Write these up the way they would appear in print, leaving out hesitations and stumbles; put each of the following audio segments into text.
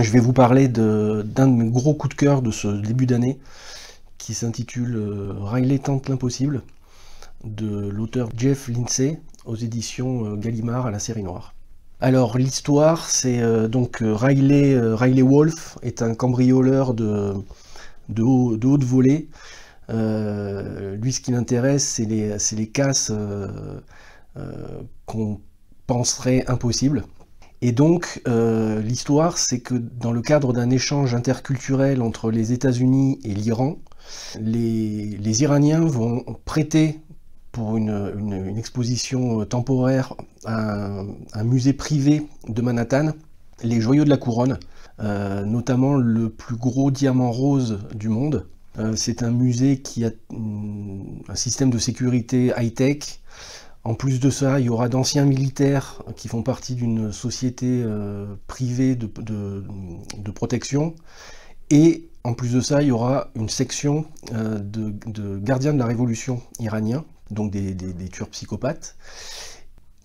Je vais vous parler d'un de mes gros coups de cœur de ce début d'année, qui s'intitule Riley tente l'impossible, de l'auteur Jeff Lindsay, aux éditions Gallimard à la série noire. Alors l'histoire, c'est Riley Wolf est un cambrioleur de haute volée. Lui, ce qui l'intéresse, c'est les casses qu'on penserait impossibles. Et donc, l'histoire, c'est que dans le cadre d'un échange interculturel entre les États-Unis et l'Iran, les Iraniens vont prêter pour une exposition temporaire à un musée privé de Manhattan les joyaux de la couronne, notamment le plus gros diamant rose du monde. C'est un musée qui a un système de sécurité high-tech. En plus de ça, il y aura d'anciens militaires qui font partie d'une société privée de protection. Et en plus de ça, il y aura une section de gardiens de la révolution iranien, donc des tueurs psychopathes.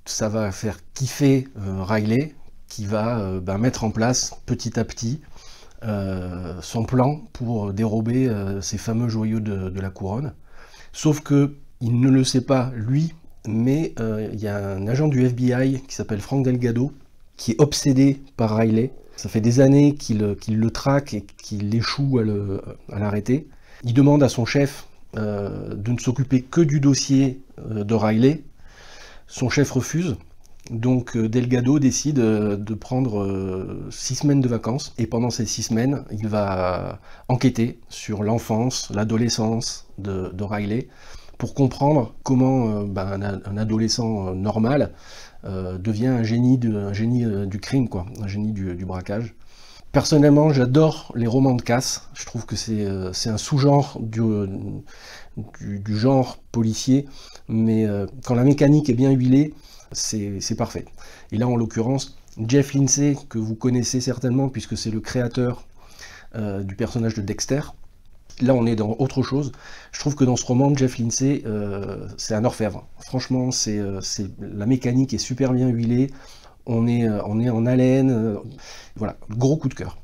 Ça va faire kiffer Riley, qui va mettre en place petit à petit son plan pour dérober ces fameux joyaux de la couronne. Sauf que il ne le sait pas, lui, mais il y a un agent du FBI qui s'appelle Frank Delgado, qui est obsédé par Riley. Ça fait des années qu'il le traque et qu'il échoue à l'arrêter. Il demande à son chef de ne s'occuper que du dossier de Riley. Son chef refuse. Donc Delgado décide de prendre 6 semaines de vacances, et pendant ces 6 semaines, il va enquêter sur l'enfance, l'adolescence de Riley, pour comprendre comment un adolescent normal devient un génie du crime, quoi, un génie du braquage. Personnellement, j'adore les romans de casse. Je trouve que c'est un sous-genre du genre policier, mais quand la mécanique est bien huilée, c'est parfait. Et là, en l'occurrence, Jeff Lindsay, que vous connaissez certainement, puisque c'est le créateur du personnage de Dexter. Là, on est dans autre chose. Je trouve que dans ce roman, Jeff Lindsay, c'est un orfèvre. Franchement, la mécanique est super bien huilée. On est en haleine. Voilà, gros coup de cœur.